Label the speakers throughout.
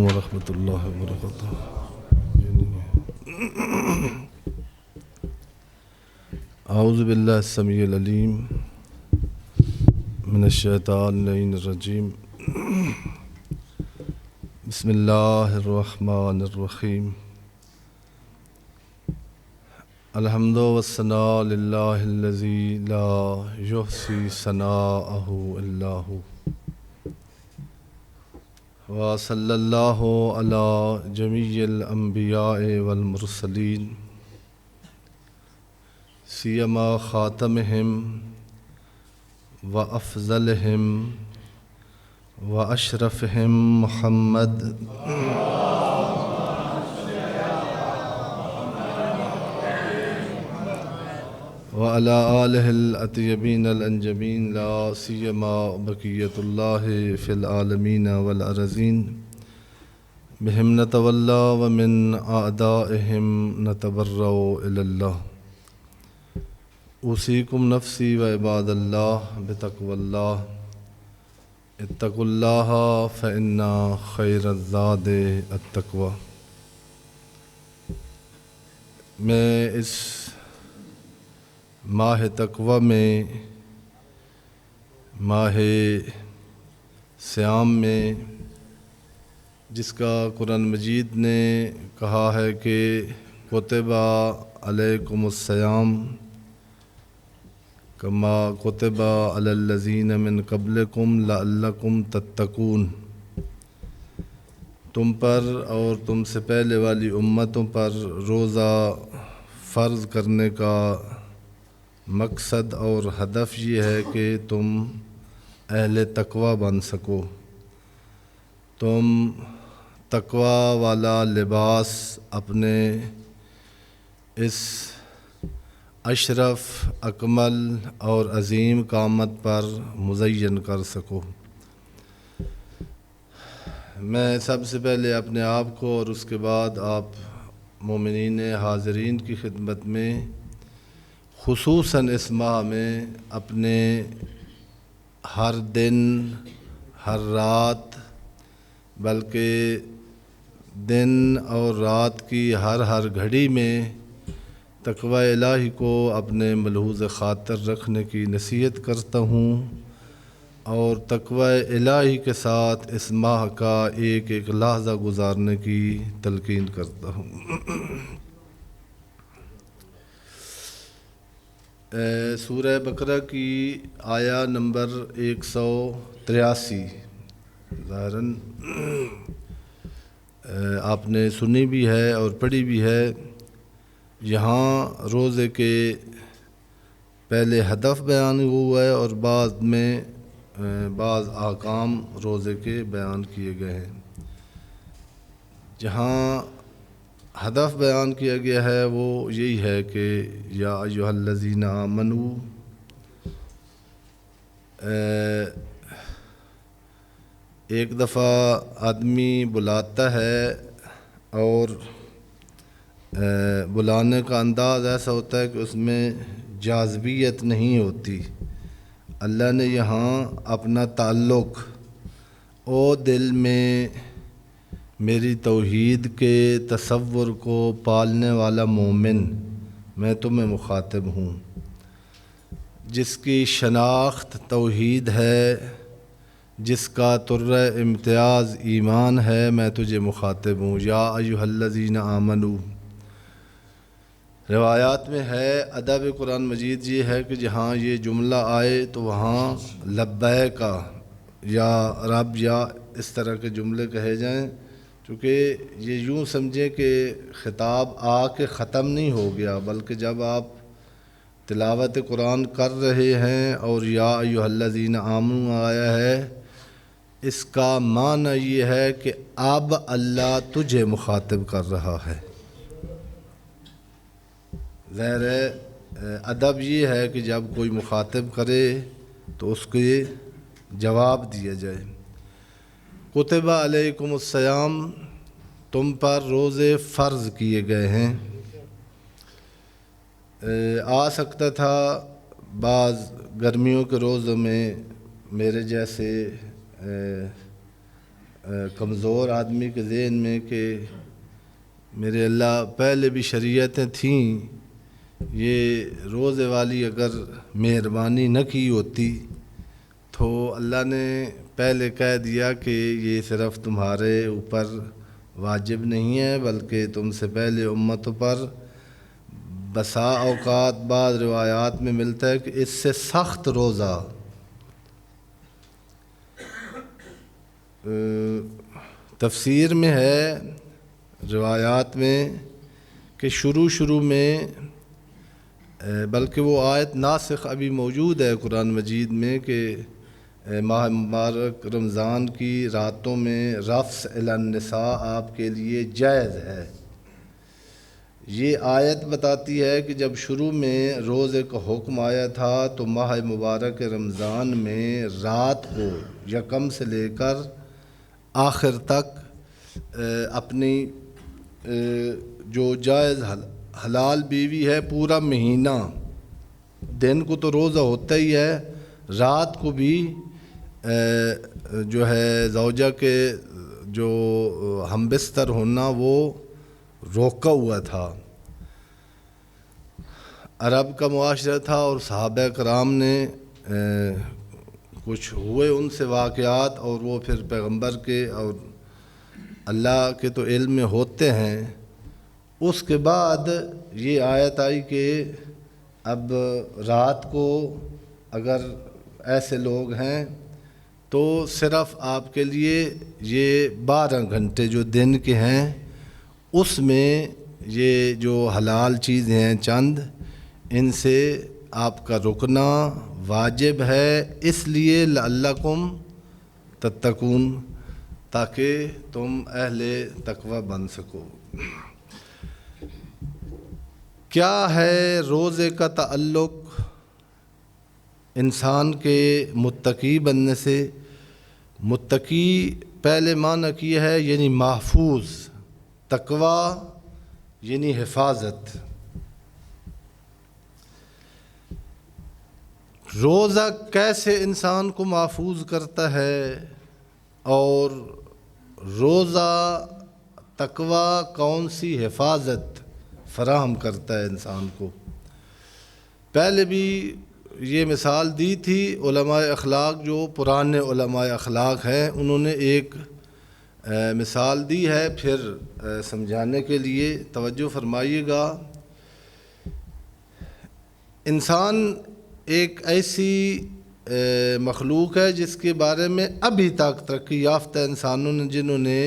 Speaker 1: ورحمۃ اللہ وبرکاتہ۔ اعوذ باللہ السمیع العلیم من الشیطان اللعین الرجیم۔ بسم اللہ الرحمن الرحیم۔ الحمد والثناء للہ الذی لا یحصی ثناءہ الا ہو، وصلی اللہ علی جمیع الانبیاء والمرسلین، سیما خاتمہم وافضلہم واشرفہم محمد وعلی آلہ الاطیبین الانجمین، لا سیما بقیۃ اللہ فی العالمین والارضین، بہم نتولی ومن اعدائہم نتبرأ الی اللہ۔ اوصیکم نفسی و عباد اللہ بتقوی اللہ، اتقوا اللہ فإن خیر الزاد التقوی۔ میں اس ماہ تقوی میں، ماہ صیام میں، جس کا قرآن مجید نے کہا ہے کہ کتب علیکم الصیام کما کتب علی الذین من قبلکم لعلکم تتقون، تم پر اور تم سے پہلے والی امتوں پر روزہ فرض کرنے کا مقصد اور ہدف یہ ہے کہ تم اہل تقوی بن سکو، تم تقوی والا لباس اپنے اس اشرف، اکمل اور عظیم قامت پر مزین کر سکو۔ میں سب سے پہلے اپنے آپ کو اور اس کے بعد آپ مومنین حاضرین کی خدمت میں، خصوصاً اس ماہ میں اپنے ہر دن، ہر رات، بلکہ دن اور رات کی ہر گھڑی میں تقوی الہی کو اپنے ملحوظ خاطر رکھنے کی نصیحت کرتا ہوں، اور تقوی الہی کے ساتھ اس ماہ کا ایک ایک لحظہ گزارنے کی تلقین کرتا ہوں۔ سورہ بقرہ کی آیہ نمبر 183 ظاہراً آپ نے سنی بھی ہے اور پڑھی بھی ہے۔ یہاں روزے کے پہلے ہدف بیان ہوا ہے اور بعد میں بعض احکام روزے کے بیان کیے گئے ہیں۔ جہاں ہدف بیان کیا گیا ہے وہ یہی ہے کہ یا ایھا الذین آمنوا، ایک دفعہ آدمی بلاتا ہے اور بلانے کا انداز ایسا ہوتا ہے کہ اس میں جاذبیت نہیں ہوتی۔ اللہ نے یہاں اپنا تعلق او دل میں میری توحید کے تصور کو پالنے والا مومن، میں تمہیں مخاطب ہوں، جس کی شناخت توحید ہے، جس کا طرہ امتیاز ایمان ہے، میں تجھے مخاطب ہوں۔ یا ایھا الذین آمنوا، روایات میں ہے، ادب قرآن مجید یہ ہے کہ جہاں یہ جملہ آئے تو وہاں لبیک یا رب یا اس طرح کے جملے کہے جائیں، کیونکہ یہ یوں سمجھیں کہ خطاب آ کے ختم نہیں ہو گیا، بلکہ جب آپ تلاوت قرآن کر رہے ہیں اور یا ایھا الذین آمنوا آیا ہے، اس کا معنی یہ ہے کہ اب اللہ تجھے مخاطب کر رہا ہے۔ ظاہر ہے ادب یہ ہے کہ جب کوئی مخاطب کرے تو اس کے جواب دیا جائے۔ کتب علیکم الصیام، تم پر روزے فرض کیے گئے ہیں۔ آ سکتا تھا بعض گرمیوں کے روزوں میں میرے جیسے کمزور آدمی کے ذہن میں کہ میرے اللہ پہلے بھی شریعتیں تھیں، یہ روزے والی اگر مہربانی نہ کی ہوتی تو اللہ نے پہلے کہہ دیا کہ یہ صرف تمہارے اوپر واجب نہیں ہے بلکہ تم سے پہلے امتوں پر بسا اوقات بعض روایات میں ملتا ہے کہ اس سے سخت روزہ تفسیر میں ہے، روایات میں، کہ شروع میں بلکہ وہ آیت ناسخ ابھی موجود ہے قرآن مجید میں کہ ماہ مبارک رمضان کی راتوں میں رفث الی النساء آپ کے لیے جائز ہے۔ یہ آیت بتاتی ہے کہ جب شروع میں روزے کا حکم آیا تھا تو ماہ مبارک رمضان میں رات کو یکم سے لے کر آخر تک اپنی جو جائز حلال بیوی ہے پورا مہینہ، دن کو تو روزہ ہوتا ہی ہے، رات کو بھی جو ہے زوجہ کے جو ہم بستر ہونا وہ روکا ہوا تھا۔ عرب کا معاشرہ تھا اور صحابہ کرام نے کچھ ہوئے ان سے واقعات اور وہ پھر پیغمبر کے اور اللہ کے تو علم میں ہوتے ہیں۔ اس کے بعد یہ آیت آئی کہ اب رات کو اگر ایسے لوگ ہیں تو صرف آپ کے لیے یہ 12 گھنٹے جو دن کے ہیں اس میں یہ جو حلال چیزیں ہیں چند ان سے آپ کا رکنا واجب ہے، اس لیے لعلکم تتقون، تاکہ تم اہل تقوی بن سکو۔ کیا ہے روزے کا تعلق انسان کے متقی بننے سے؟ متقی پہلے معنی کیا ہے یعنی محفوظ، تقوی یعنی حفاظت۔ روزہ کیسے انسان کو محفوظ کرتا ہے اور روزہ تقوی کون سی حفاظت فراہم کرتا ہے انسان کو؟ پہلے بھی یہ مثال دی تھی، علماء اخلاق جو پرانے علماء اخلاق ہیں انہوں نے ایک مثال دی ہے، پھر سمجھانے کے لیے توجہ فرمائیے گا۔ انسان ایک ایسی مخلوق ہے جس کے بارے میں ابھی تک ترقی یافتہ انسانوں نے جنہوں نے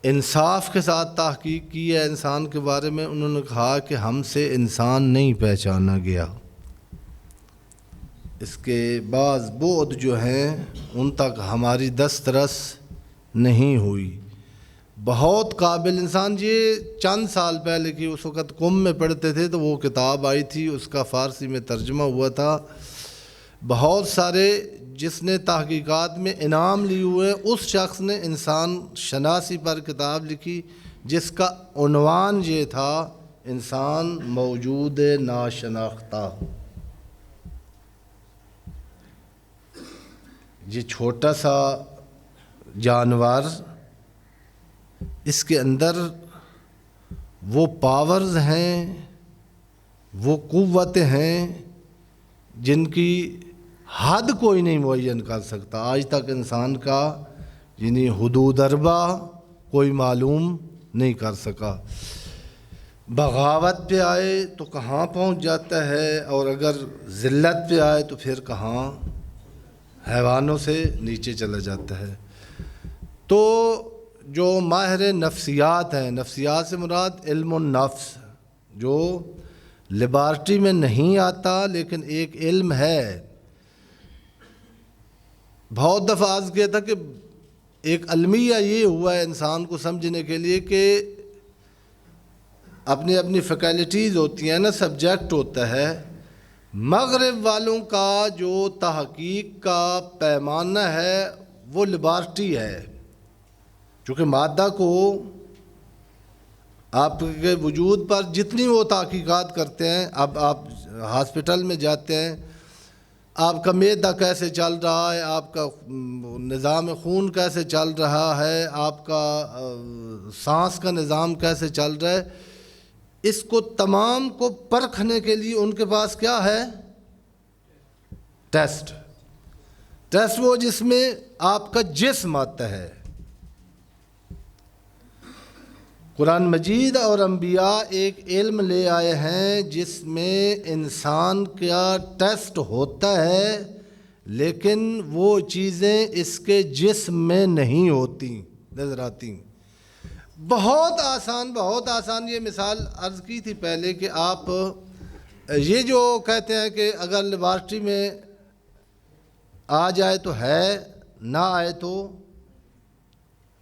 Speaker 1: انصاف کے ساتھ تحقیق کی ہے انسان کے بارے میں، انہوں نے کہا کہ ہم سے انسان نہیں پہچانا گیا، اس کے بعض بعد جو ہیں ان تک ہماری دسترس نہیں ہوئی۔ بہت قابل انسان، یہ چند سال پہلے کی اس وقت قم میں پڑھتے تھے تو وہ کتاب آئی تھی، اس کا فارسی میں ترجمہ ہوا تھا، بہت سارے جس نے تحقیقات میں انعام لیے ہوئے، اس شخص نے انسان شناسی پر کتاب لکھی جس کا عنوان یہ تھا انسان موجود ناشناختہ۔ یہ چھوٹا سا جانور، اس کے اندر وہ پاورز ہیں، وہ قوتیں ہیں جن کی حد کوئی نہیں معین کر سکتا۔ آج تک انسان کا یعنی حدود اربع کوئی معلوم نہیں کر سکا۔ بغاوت پہ آئے تو کہاں پہنچ جاتا ہے، اور اگر ذلت پہ آئے تو پھر کہاں حیوانوں سے نیچے چلا جاتا ہے۔ تو جو ماہر نفسیات ہیں، نفسیات سے مراد علم النفس، جو لیبارٹری میں نہیں آتا لیکن ایک علم ہے۔ بہت دفعہ عرض کیا تھا کہ ایک المیہ یہ ہوا ہے انسان کو سمجھنے کے لیے کہ اپنی اپنی فیکلٹیز ہوتی ہیں نا، سبجیکٹ ہوتا ہے۔ مغرب والوں کا جو تحقیق کا پیمانہ ہے وہ لیبارٹری ہے، چونکہ مادہ کو آپ کے وجود پر جتنی وہ تحقیقات کرتے ہیں، اب آپ ہاسپٹل میں جاتے ہیں، آپ کا معدہ کیسے چل رہا ہے، آپ کا نظام خون کیسے چل رہا ہے، آپ کا سانس کا نظام کیسے چل رہا ہے، اس کو تمام کو پرکھنے کے لیے ان کے پاس کیا ہے؟ ٹیسٹ وہ جس میں آپ کا جسم آتا ہے۔ قرآن مجید اور انبیاء ایک علم لے آئے ہیں جس میں انسان کا ٹیسٹ ہوتا ہے، لیکن وہ چیزیں اس کے جسم میں نہیں ہوتی، نظر آتی۔ بہت آسان یہ مثال عرض کی تھی پہلے کہ آپ یہ جو کہتے ہیں کہ اگر لیبارٹری میں آ جائے تو ہے، نہ آئے تو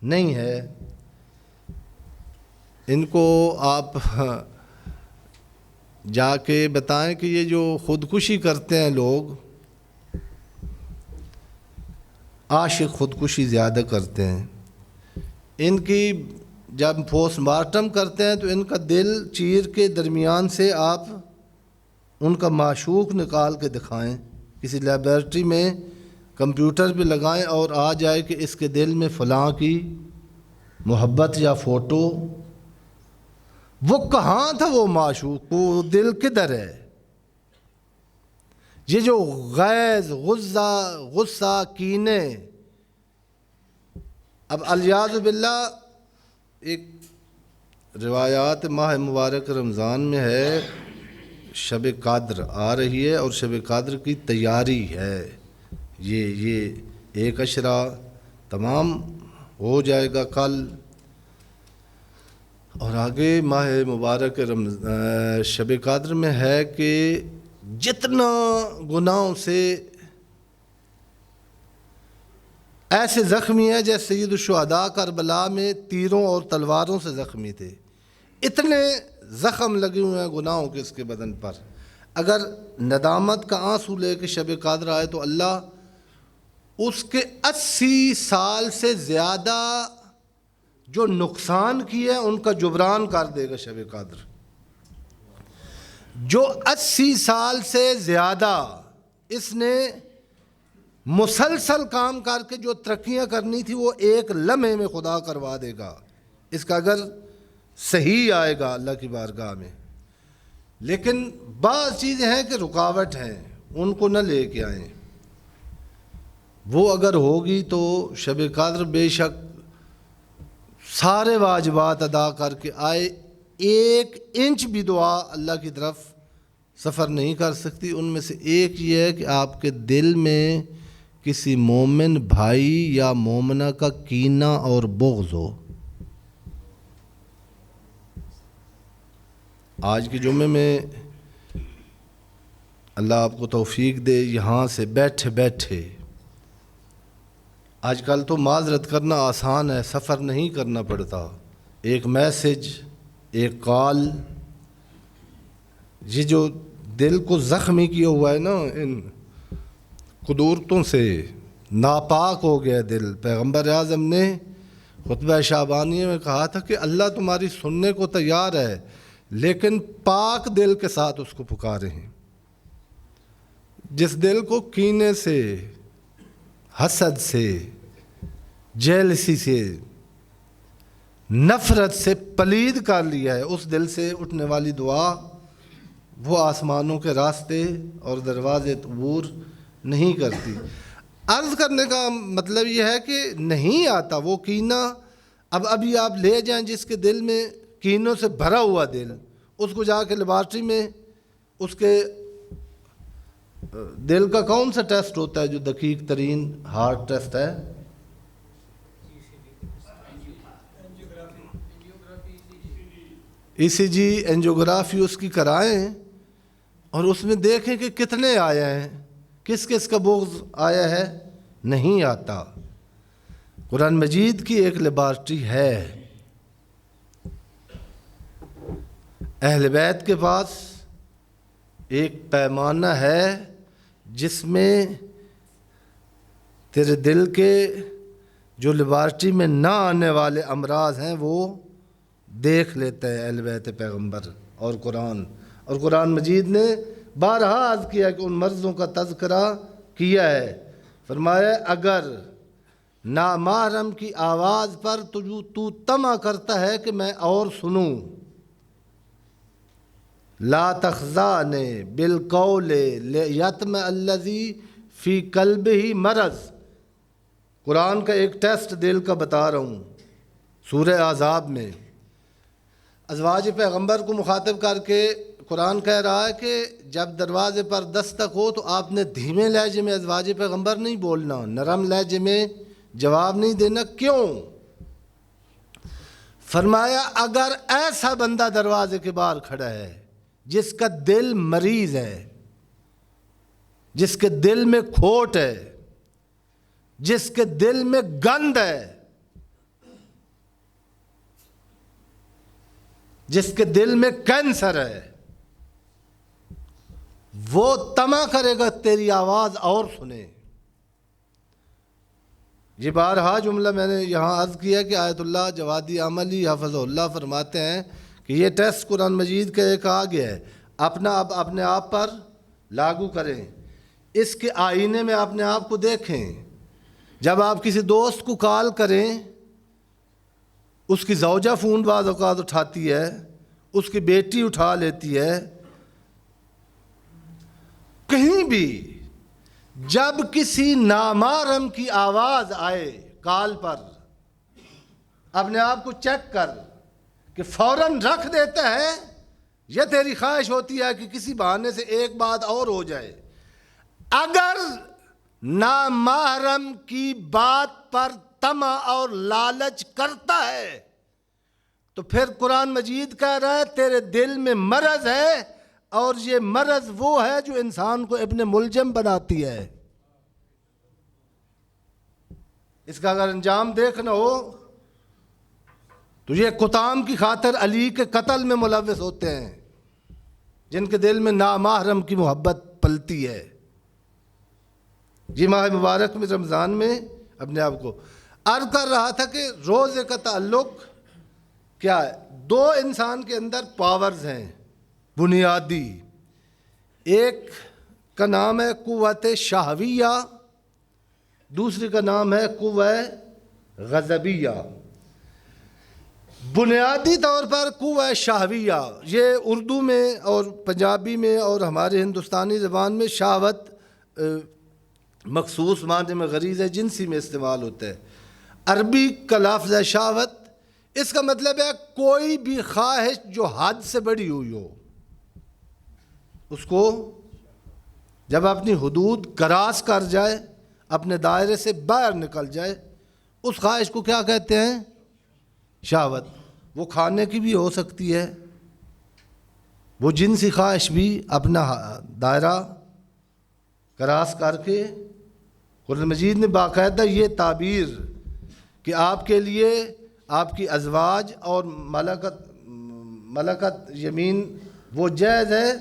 Speaker 1: نہیں ہے، ان کو آپ جا کے بتائیں کہ یہ جو خودکشی کرتے ہیں لوگ، عاشق خودکشی زیادہ کرتے ہیں، ان کی جب پوسٹ مارٹم کرتے ہیں تو ان کا دل چیر کے درمیان سے آپ ان کا معشوق نکال کے دکھائیں، کسی لیبارٹری میں کمپیوٹر پہ لگائیں اور آ جائے کہ اس کے دل میں فلاں کی محبت یا فوٹو، وہ کہاں تھا وہ معشوق، وہ دل کدھر ہے؟ یہ جو غیظ، غصہ، کینے، اب الیاذ باللہ ایک روایات ماہ مبارک رمضان میں ہے، شب قدر آ رہی ہے اور شب قدر کی تیاری ہے، یہ ایک عشرہ تمام ہو جائے گا کل، اور آگے ماہ مبارک شب قدر میں ہے کہ جتنا گناہوں سے ایسے زخمی ہے جیسے سید الشہداء کربلا میں تیروں اور تلواروں سے زخمی تھے، اتنے زخم لگے ہوئے ہیں گناہوں کے اس کے بدن پر، اگر ندامت کا آنسو لے کے شب قدر آئے تو اللہ اس کے 80 سال سے زیادہ جو نقصان کیے ہیں ان کا جبران کر دے گا شب قدر۔ جو 80 سال سے زیادہ اس نے مسلسل کام کر کے جو ترقیاں کرنی تھی وہ ایک لمحے میں خدا کروا دے گا، اس کا اگر صحیح آئے گا اللہ کی بارگاہ میں۔ لیکن بعض چیزیں ہیں کہ رکاوٹ ہیں، ان کو نہ لے کے آئیں، وہ اگر ہوگی تو شب قدر بے شک سارے واجبات ادا کر کے آئے، 1 انچ بھی دعا اللہ کی طرف سفر نہیں کر سکتی۔ ان میں سے ایک یہ ہے کہ آپ کے دل میں کسی مومن بھائی یا مومنہ کا کینہ اور بغض ہو۔ آج کے جمعے میں اللہ آپ کو توفیق دے، یہاں سے بیٹھے بیٹھے، آج کل تو معذرت کرنا آسان ہے، سفر نہیں کرنا پڑتا، ایک میسج، ایک کال، یہ جو دل کو زخمی کیا ہوا ہے نا ان قدورتوں سے، ناپاک ہو گیا دل۔ پیغمبر اعظم نے خطبہ شعبانیہ میں کہا تھا کہ اللہ تمہاری سننے کو تیار ہے لیکن پاک دل کے ساتھ اس کو پکارے ہیں۔ جس دل کو کینے سے، حسد سے، جیلسی سے، نفرت سے پلید کر لیا ہے، اس دل سے اٹھنے والی دعا وہ آسمانوں کے راستے اور دروازے عبور نہیں کرتی۔ عرض کرنے کا مطلب یہ ہے کہ نہیں آتا وہ کینہ۔ اب ابھی آپ لے جائیں جس کے دل میں کینوں سے بھرا ہوا دل، اس کو جا کے لیبارٹری میں اس کے دل کا کون سا ٹیسٹ ہوتا ہے جو دقیق ترین ہارٹ ٹیسٹ ہے؟ ECG اینجیوگرافی اس کی کرائیں اور اس میں دیکھیں کہ کتنے آئے ہیں، کس کس کا بغض آیا ہے، نہیں آتا۔ قرآن مجید کی ایک لیبارٹری ہے، اہل بیت کے پاس ایک پیمانہ ہے جس میں تیرے دل کے جو لیبارٹری میں نہ آنے والے امراض ہیں وہ دیکھ لیتا ہے اہل بیت پیغمبر اور قرآن مجید نے بارہا عرض کیا کہ ان مرضوں کا تذکرہ کیا ہے. فرمایا اگر نامحرم کی آواز پر تو طمع کرتا ہے کہ میں اور سنوں، لا تخضعن بالقول لیطمع الذی فی قلبہ مرض. قرآن کا ایک ٹیسٹ دل کا بتا رہا ہوں. سورہ احزاب میں ازواج پیغمبر کو مخاطب کر کے قرآن کہہ رہا ہے کہ جب دروازے پر دستک ہو تو آپ نے دھیمے لہجے میں ازواج پیغمبر نہیں بولنا، نرم لہجے میں جواب نہیں دینا. کیوں؟ فرمایا اگر ایسا بندہ دروازے کے باہر کھڑا ہے جس کا دل مریض ہے، جس کے دل میں کھوٹ ہے، جس کے دل میں گند ہے، جس کے دل میں کینسر ہے، وہ طمع کرے گا تیری آواز اور سنے. یہ بارہا جملہ میں نے یہاں عرض کیا کہ آیت اللہ جوادی عملی حفظ اللہ فرماتے ہیں کہ یہ ٹیسٹ قرآن مجید کا ایک آ گیا ہے. اپنے آپ پر لاگو کریں، اس کے آئینے میں اپنے آپ کو دیکھیں. جب آپ کسی دوست کو کال کریں، اس کی زوجہ فون بعض اوقات اٹھاتی ہے، اس کی بیٹی اٹھا لیتی ہے، کہیں بھی جب کسی نامحرم کی آواز آئے کال پر، اپنے آپ کو چیک کر کہ فوراً رکھ دیتا ہے یا تیری خواہش ہوتی ہے کہ کسی بہانے سے ایک بات اور ہو جائے. اگر نامحرم کی بات پر طمع اور لالچ کرتا ہے تو پھر قرآن مجید کہہ رہا ہے تیرے دل میں مرض ہے، اور یہ مرض وہ ہے جو انسان کو ابن ملجم بناتی ہے. اس کا اگر انجام دیکھنا ہو تو یہ کتام کی خاطر علی کے قتل میں ملوث ہوتے ہیں جن کے دل میں نامحرم کی محبت پلتی ہے. یہ ماہ مبارک میں رمضان میں اپنے آپ کو عرض کر رہا تھا کہ روزے کا تعلق کیا ہے؟ دو انسان کے اندر پاورز ہیں بنیادی. ایک کا نام ہے قوت شہویہ، دوسری کا نام ہے قوت غضبیہ. بنیادی طور پر قوت شہویہ، یہ اردو میں اور پنجابی میں اور ہمارے ہندوستانی زبان میں شہوت مخصوص معنی میں غریزہ جنسی میں استعمال ہوتا ہے. عربی کا لفظ ہے شہوت. اس کا مطلب ہے کوئی بھی خواہش جو حد سے بڑی ہوئی ہو، اس کو جب اپنی حدود کراس کر جائے، اپنے دائرے سے باہر نکل جائے، اس خواہش کو کیا کہتے ہیں؟ شہوت. وہ کھانے کی بھی ہو سکتی ہے، وہ جنسی خواہش بھی اپنا دائرہ کراس کر کے. قرآن مجید نے باقاعدہ یہ تعبیر کہ آپ کے لیے آپ کی ازواج اور ملکت یمین وہ جائز ہے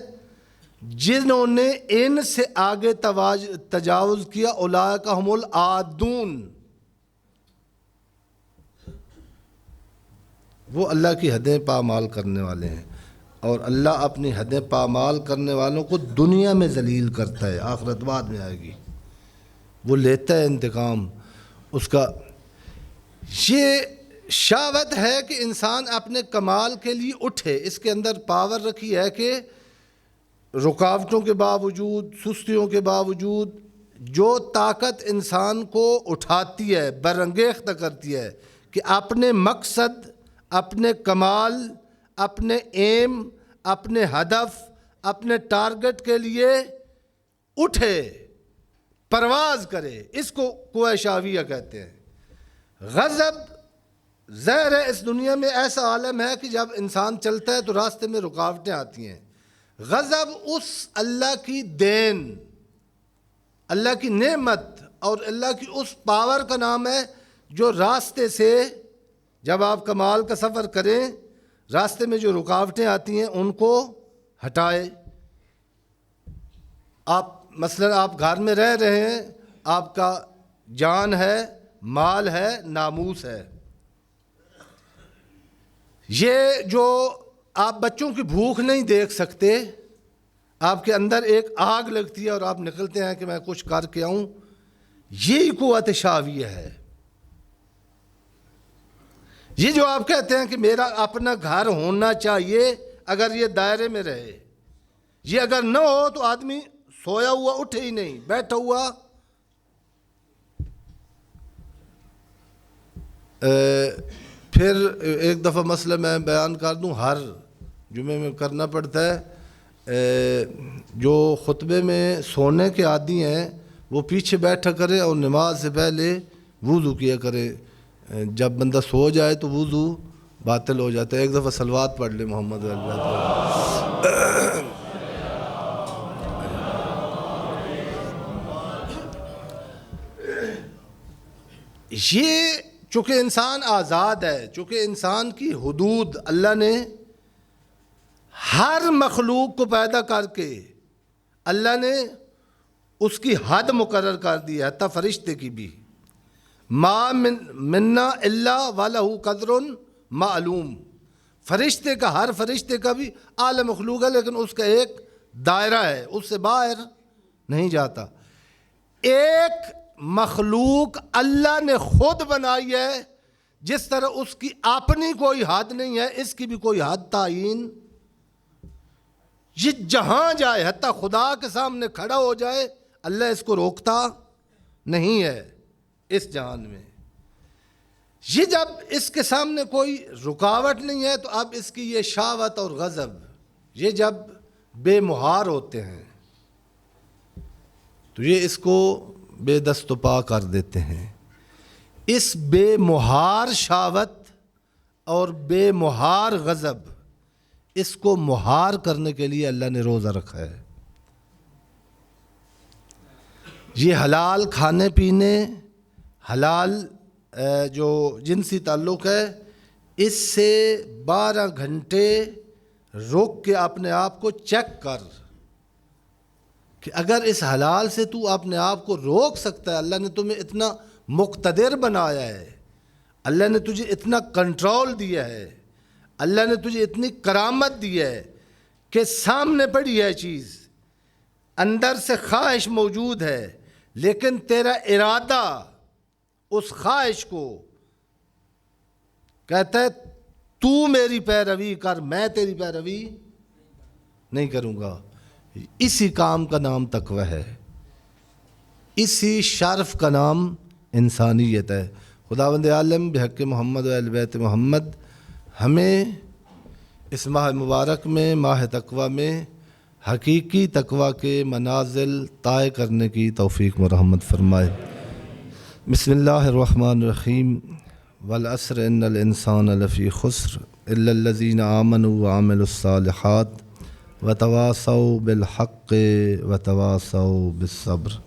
Speaker 1: جنہوں نے ان سے آگے تجاوز کیا، اولئک هم العادون. وہ اللہ کی حدیں پامال کرنے والے ہیں، اور اللہ اپنی حدیں پامال کرنے والوں کو دنیا میں ذلیل کرتا ہے، آخرت بعد میں آئے گی، وہ لیتا ہے انتقام اس کا. یہ شہوت ہے کہ انسان اپنے کمال کے لیے اٹھے. اس کے اندر پاور رکھی ہے کہ رکاوٹوں کے باوجود، سستیوں کے باوجود، جو طاقت انسان کو اٹھاتی ہے، برانگیختہ کرتی ہے کہ اپنے مقصد، اپنے کمال، اپنے ایم، اپنے ہدف، اپنے ٹارگٹ کے لیے اٹھے، پرواز کرے. اس کو قوت شہویہ کہتے ہیں. غضب ظاہر ہے اس دنیا میں ایسا عالم ہے کہ جب انسان چلتا ہے تو راستے میں رکاوٹیں آتی ہیں. غضب اس اللہ کی دین، اللہ کی نعمت اور اللہ کی اس پاور کا نام ہے جو راستے سے، جب آپ کمال کا سفر کریں، راستے میں جو رکاوٹیں آتی ہیں ان کو ہٹائے. مثلا آپ گھر میں رہ رہے ہیں، آپ کا جان ہے، مال ہے، ناموس ہے. یہ جو آپ بچوں کی بھوک نہیں دیکھ سکتے، آپ کے اندر ایک آگ لگتی ہے اور آپ نکلتے ہیں کہ میں کچھ کر کے آؤں، یہی قوت شاویہ ہے۔ یہ جو آپ کہتے ہیں کہ میرا اپنا گھر ہونا چاہیے اگر یہ دائرے میں رہے، یہ اگر نہ ہو تو آدمی سویا ہوا اٹھے ہی نہیں، بیٹھا ہوا پھر ایک دفعہ مسئلہ میں بیان کر دوں، ہر جمعے میں کرنا پڑتا ہے، جو خطبے میں سونے کے عادی ہیں وہ پیچھے بیٹھا کرے اور نماز سے پہلے وضو کیا کرے، جب بندہ سو جائے تو وضو باطل ہو جاتا ہے۔ ایک دفعہ صلوات پڑھ لے محمد یہ چونکہ انسان آزاد ہے، چونکہ انسان کی حدود اللہ نے ہر مخلوق کو پیدا کر کے اللہ نے اس کی حد مقرر کر دی ہے، حتیٰ فرشتے کی بھی، ما منا الا ولہ قدر معلوم۔ فرشتے کا، ہر فرشتے کا بھی اعلی مخلوق ہے لیکن اس کا ایک دائرہ ہے، اس سے باہر نہیں جاتا۔ ایک مخلوق اللہ نے خود بنائی ہے، جس طرح اس کی اپنی کوئی حد نہیں ہے، اس کی بھی کوئی حد تعین، یہ جہاں جائے حتیٰ خدا کے سامنے کھڑا ہو جائے اللہ اس کو روکتا نہیں ہے اس جہان میں۔ یہ جب اس کے سامنے کوئی رکاوٹ نہیں ہے تو اب اس کی یہ شہوت اور غضب یہ جب بے مہار ہوتے ہیں تو یہ اس کو بے دست و پا کر دیتے ہیں۔ اس بے مہار شہوت اور بے مہار غضب، اس کو مہار کرنے کے لیے اللہ نے روزہ رکھا ہے۔ یہ حلال کھانے پینے، حلال جو جنسی تعلق ہے، اس سے 12 گھنٹے رک کے اپنے آپ کو چیک کر کہ اگر اس حلال سے تو اپنے آپ کو روک سکتا ہے، اللہ نے تمہیں اتنا مقتدر بنایا ہے، اللہ نے تجھے اتنا کنٹرول دیا ہے، اللہ نے تجھے اتنی کرامت دی ہے کہ سامنے پڑی ہے چیز، اندر سے خواہش موجود ہے، لیکن تیرا ارادہ اس خواہش کو کہتا ہے تو میری پیروی کر، میں تیری پیروی نہیں کروں گا۔ اسی کام کا نام تقوی ہے، اسی شرف کا نام انسانیت ہے۔ خداوند عالم بحق محمد و اہل بیت محمد ہمیں اس ماہ مبارک میں، ماہ تقوی میں، حقیقی تقوی کے منازل طے کرنے کی توفیق و رحمت فرمائے۔ بسم اللہ الرحمن الرحیم۔ والعصر ان الانسان لفی خسر الا الذین آمنوا وعملوا الصالحات وتواصوا بالحق وتواصوا بالصبر۔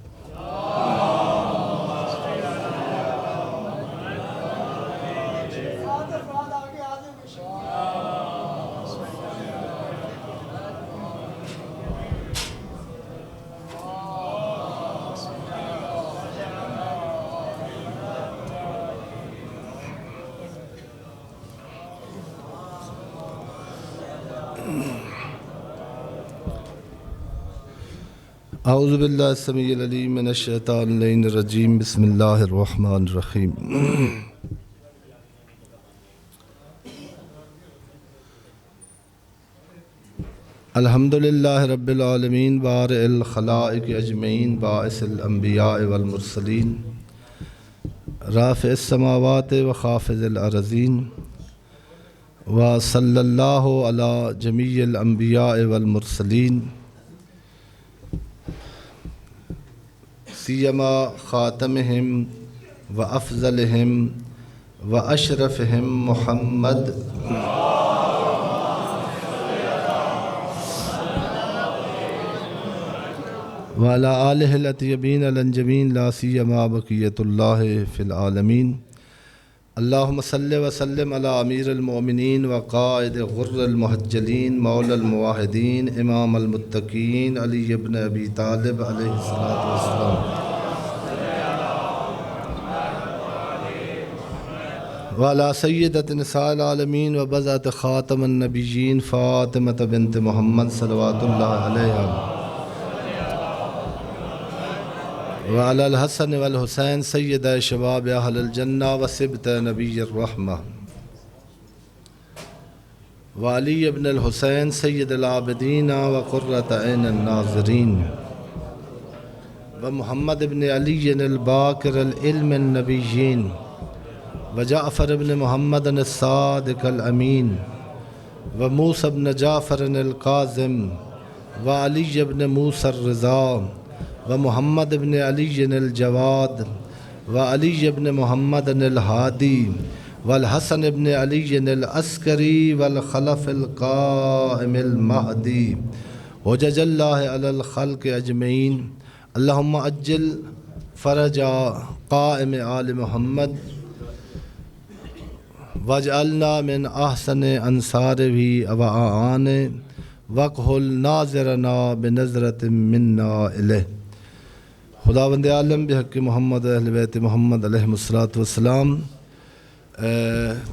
Speaker 1: اعوذ باللہ السمیع العلیم من الشیطان اللعین الرجیم۔ بسم اللہ الرحمن الرحیم۔ الحمدللہ رب العالمین بارئ الخلائق اجمعین باعث الانبیاء والمرسلین رافع السماوات وخافض الارضین وصلی اللہ علی جمیع الانبیاء والمرسلین سیما خاتمہم و افضلہم و اشرفہم محمد وعلی آلہ الاطیبین الانجمین لا سیما بقیۃ اللہ فی العالمین۔ اللہم صلی وسلم علی امیر المؤمنین وقائد غر المحجلین مولا الموحدین امام المتقین علی ابن ابی طالب علیہ السلام وعلی سیدۃ نساء العالمین و بضعۃ خاتم النبیین فاطمۃ بنت محمد صلوات اللہ علیہا وعلی الحسن والحسین سیدہ شباب اہل الجنہ و صبط نبی الرحمہ وعلی ابن الحسین سید العابدین و قرۃ عین الناظرین و محمد ابن علی الباقر العلم النبیین و جعفر ابن محمد الصادق الامین و موسیٰ ابن جعفر القاظم و علی ابن موسیٰ الرضا و محمد ابن علی الجواد و علی ابن محمد الہادی والحسن ابن علی العسکری والخلف القائم المہدی حجج اللہ علی الخلق اجمعین اللہم اجل فرج قائم آل محمد واجعلنا من احسن انصارہ و اعان وقہل ناظرنا بنظرت منا الیہ۔ خداوند عالم بحق محمد اہل بیت محمد علیہ السلام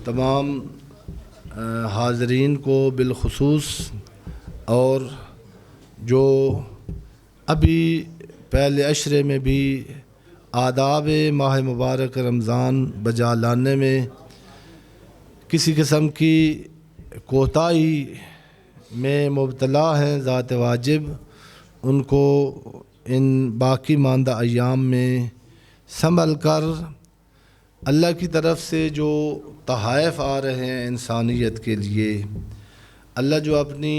Speaker 1: تمام حاضرین کو بالخصوص اور جو ابھی پہلے عشرے میں بھی آداب ماہ مبارک رمضان بجا لانے میں کسی قسم کی کوتاہی میں مبتلا ہیں ذات واجب، ان کو ان باقی ماندہ ایام میں سنبھل کر اللہ کی طرف سے جو تحائف آ رہے ہیں انسانیت کے لیے، اللہ جو اپنی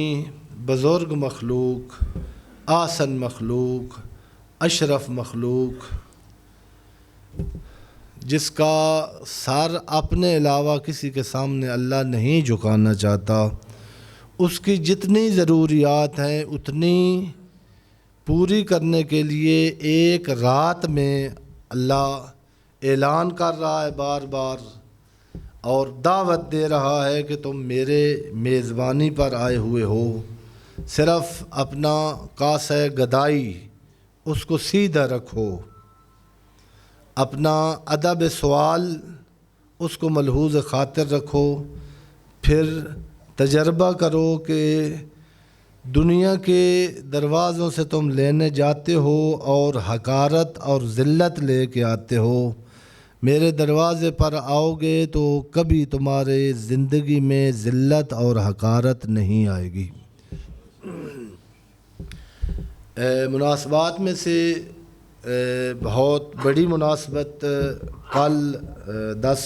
Speaker 1: بزرگ مخلوق، آسن مخلوق، اشرف مخلوق، جس کا سر اپنے علاوہ کسی کے سامنے اللہ نہیں جھکانا چاہتا، اس کی جتنی ضروریات ہیں اتنی پوری کرنے کے لیے ایک رات میں اللہ اعلان کر رہا ہے بار بار اور دعوت دے رہا ہے کہ تم میرے میزبانی پر آئے ہوئے ہو، صرف اپنا کاسہ گدائی اس کو سیدھا رکھو، اپنا ادب سوال اس کو ملحوظ خاطر رکھو، پھر تجربہ کرو کہ دنیا کے دروازوں سے تم لینے جاتے ہو اور حقارت اور ذلت لے کے آتے ہو، میرے دروازے پر آؤ گے تو کبھی تمہارے زندگی میں ذلت اور حقارت نہیں آئے گی۔ مناسبات میں سے بہت بڑی مناسبت کل 10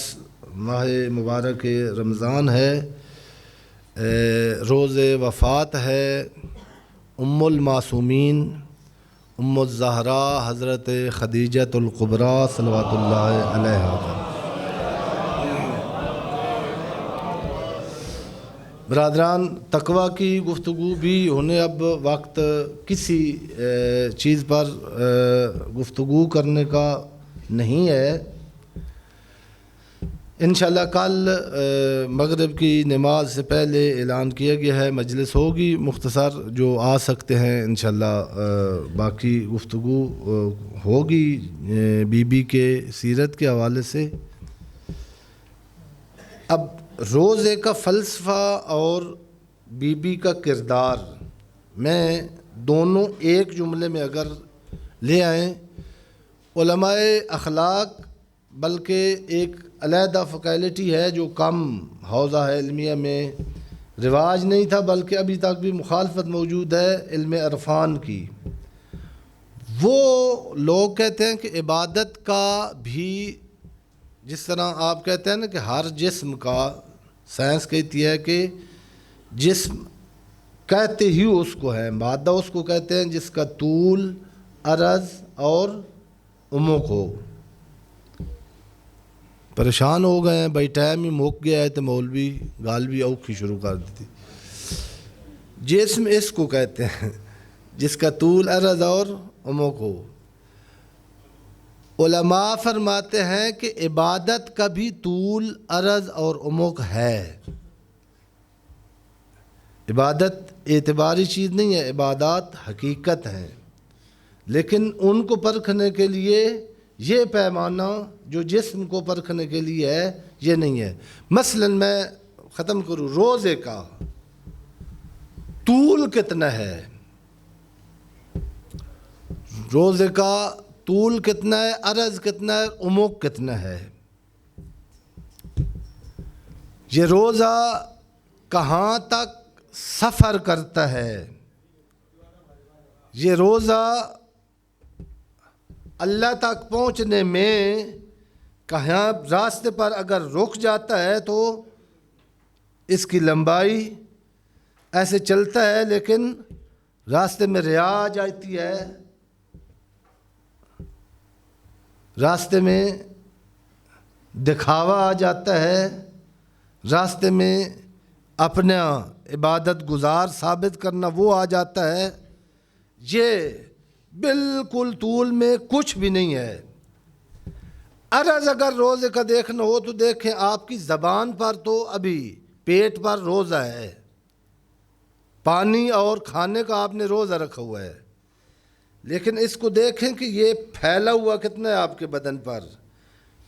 Speaker 1: ماہ مبارک رمضان ہے، روز وفات ہے المعصومین ام الزہراء حضرت خدیجۃ الکبریٰ صلوات اللہ علیہا۔ برادران، تقویٰ کی گفتگو بھی ہونے اب وقت کسی چیز پر گفتگو کرنے کا نہیں ہے۔ انشاءاللہ کل مغرب کی نماز سے پہلے اعلان کیا گیا ہے مجلس ہوگی، مختصر جو آ سکتے ہیں انشاءاللہ باقی گفتگو ہوگی بی بی کے سیرت کے حوالے سے۔ اب روزے کا فلسفہ اور بی بی کا کردار میں دونوں ایک جملے میں اگر لے آئیں، علماء اخلاق بلکہ ایک علیحدہ فیکلٹی ہے جو کم حوزہ ہے علمیہ میں رواج نہیں تھا بلکہ ابھی تک بھی مخالفت موجود ہے علم عرفان کی۔ وہ لوگ کہتے ہیں کہ عبادت کا بھی جس طرح آپ کہتے ہیں نا کہ ہر جسم کا، سائنس کہتی ہے کہ جسم کہتے ہی اس کو ہے، مادہ اس کو کہتے ہیں جس کا طول، عرض اور عمق ہو۔ پریشان ہو گئے ہیں بھائی، ٹائم ہی مک گیا ہے تو مولوی گال بھی اوکھی شروع کر دیتی۔ جسم اس کو کہتے ہیں جس کا طول، عرض اور عمق ہو۔ علماء فرماتے ہیں کہ عبادت کا بھی طول، عرض اور عمق ہے۔ عبادت اعتباری چیز نہیں ہے، عبادات حقیقت ہیں، لیکن ان کو پرکھنے کے لیے یہ پیمانہ جو جسم کو پرکھنے کے لیے ہے یہ نہیں ہے۔ مثلاً میں ختم کروں، روزے کا طول کتنا ہے، روزے کا طول کتنا ہے، عرض کتنا ہے، عمق کتنا ہے، یہ روزہ کہاں تک سفر کرتا ہے، یہ روزہ اللہ تک پہنچنے میں کہاں راستے پر اگر رک جاتا ہے تو اس کی لمبائی ایسے چلتا ہے لیکن راستے میں ریا آ جاتی ہے، راستے میں دکھاوا آ جاتا ہے، راستے میں اپنا عبادت گزار ثابت کرنا وہ آ جاتا ہے، یہ بالکل طول میں کچھ بھی نہیں ہے۔ عرض اگر روزے کا دیکھنا ہو تو دیکھیں، آپ کی زبان پر تو ابھی پیٹ پر روزہ ہے، پانی اور کھانے کا آپ نے روزہ رکھا ہوا ہے، لیکن اس کو دیکھیں کہ یہ پھیلا ہوا کتنا ہے آپ کے بدن پر۔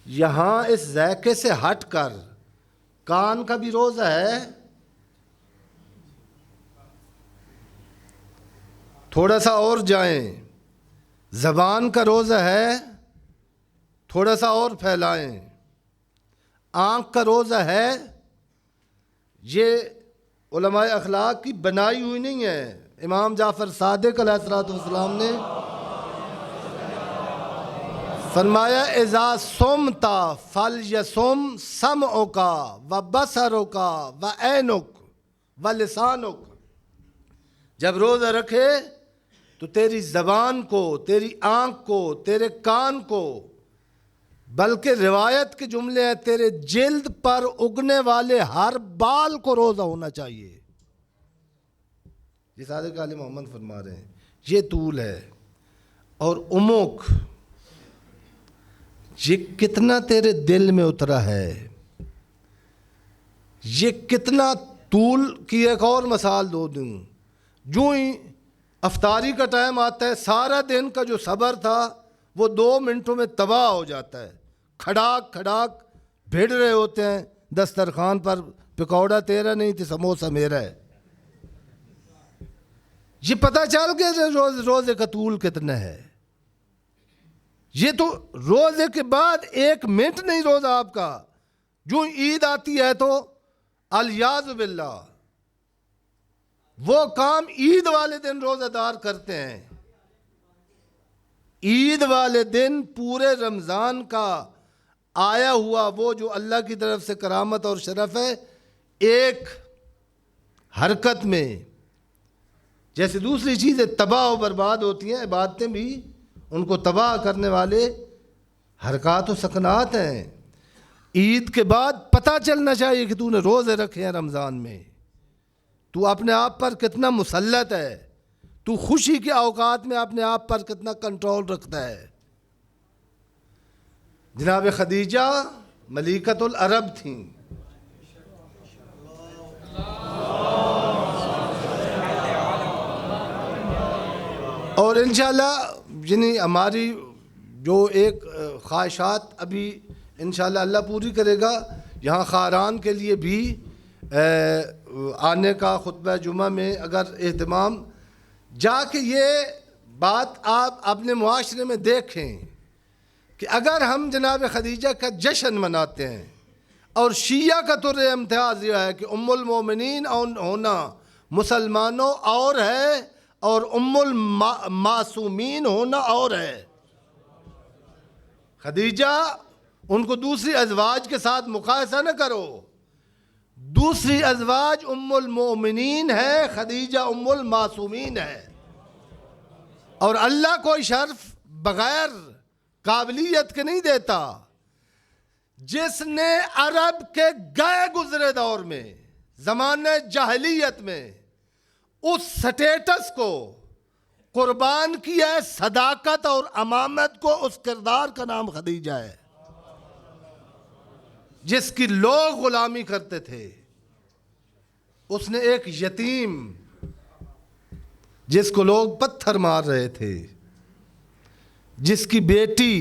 Speaker 1: یہاں اس ذائقے سے ہٹ کر کان کا بھی روزہ ہے، تھوڑا سا اور جائیں، زبان کا روزہ ہے، تھوڑا سا اور پھیلائیں، آنکھ کا روزہ ہے، یہ علماء اخلاق کی بنائی ہوئی نہیں ہے۔ امام جعفر صادق علیہ السلام نے فرمایا اذا صمت فلیصم سمعک و بصرک و عینک و لسانک، جب روزہ رکھے تو تیری زبان کو، تیری آنکھ کو، تیرے کان کو، بلکہ روایت کے جملے ہیں تیرے جلد پر اگنے والے ہر بال کو روزہ ہونا چاہیے۔ یہ صادق عالم محمد فرما رہے ہیں، یہ طول ہے۔ اور عمق، یہ کتنا تیرے دل میں اترا ہے، یہ کتنا طول کی ایک اور مثال دوں، جو ہی افطاری کا ٹائم آتا ہے سارا دن کا جو صبر تھا وہ 2 منٹوں میں تباہ ہو جاتا ہے، کھڑاک کھڑاک بھیڑ رہے ہوتے ہیں دسترخوان پر، پکوڑا تیرا نہیں تو سموسہ میرا ہے۔ یہ پتہ چل گیا روزے کا طول کتنا ہے۔ یہ تو روزے کے بعد 1 منٹ نہیں روزہ آپ کا، جو عید آتی ہے تو الیاذ باللہ وہ کام عید والے دن روزہ دار کرتے ہیں۔ عید والے دن پورے رمضان کا آیا ہوا وہ جو اللہ کی طرف سے کرامت اور شرف ہے، ایک حرکت میں، جیسے دوسری چیزیں تباہ و برباد ہوتی ہیں، عبادتیں بھی ان کو تباہ کرنے والے حرکات و سکنات ہیں۔ عید کے بعد پتہ چلنا چاہیے کہ تو نے روزے رکھے ہیں رمضان میں، تو اپنے آپ پر کتنا مسلط ہے، تو خوشی کے اوقات میں اپنے آپ پر کتنا کنٹرول رکھتا ہے۔ جناب خدیجہ ملیکۃ العرب تھیں، اور انشاءاللہ یعنی ہماری جو ایک خواہشات ابھی انشاءاللہ اللہ پوری کرے گا، یہاں خاران کے لیے بھی آنے کا خطبہ جمعہ میں اگر اہتمام، جا کے یہ بات آپ اپنے معاشرے میں دیکھیں کہ اگر ہم جناب خدیجہ کا جشن مناتے ہیں، اور شیعہ کا طر امتیاز یہ ہے کہ ام المومنین ہونا مسلمانوں اور ہے اور ام المعصومین ہونا اور ہے، خدیجہ ان کو دوسری ازواج کے ساتھ مقایسہ نہ کرو، دوسری ازواج ام المومنین ہے، خدیجہ ام المعصومین ہے، اور اللہ کوئی شرف بغیر قابلیت کے نہیں دیتا۔ جس نے عرب کے گئے گزرے دور میں، زمانے جاہلیت میں، اس سٹیٹس کو قربان کیا ہے، صداقت اور امامت کو، اس کردار کا نام خدیجہ ہے، جس کی لوگ غلامی کرتے تھے۔ اس نے ایک یتیم جس کو لوگ پتھر مار رہے تھے، جس کی بیٹی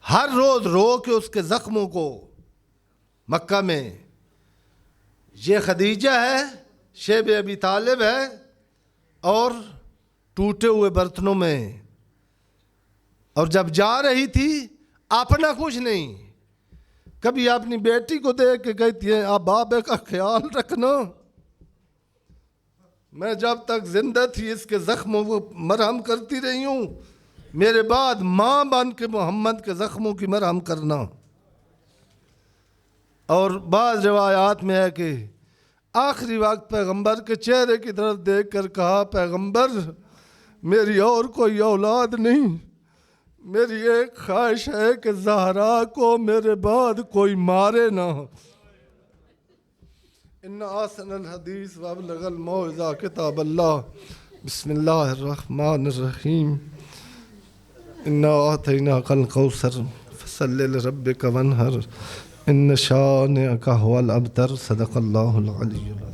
Speaker 1: ہر روز رو کے اس کے زخموں کو مکہ میں، یہ خدیجہ ہے، شیب ابی طالب ہے، اور ٹوٹے ہوئے برتنوں میں. اور جب جا رہی تھی اپنا کچھ نہیں، کبھی اپنی بیٹی کو دیکھ کے کہتی ہے آپ بابے کا خیال رکھنا، میں جب تک زندہ تھی اس کے زخموں کو مرہم کرتی رہی ہوں، میرے بعد ماں بن کے محمد کے زخموں کی مرہم کرنا. اور بعض روایات میں ہے کہ آخری وقت پیغمبر کے چہرے کی طرف دیکھ کر کہا پیغمبر میری اور کوئی اولاد نہیں، میری ایک خواہش ہے کہ زہرا کو میرے بعد کوئی مارے نہ. ان احسن الحدیث وابلغ الموعظہ کتاب اللہ. بسم اللہ الرحمن الرحیم. انا اعطیناک الکوثر فصل لربک وانحر ان شانئک هو الابتر. صدق اللہ العلی العظیم.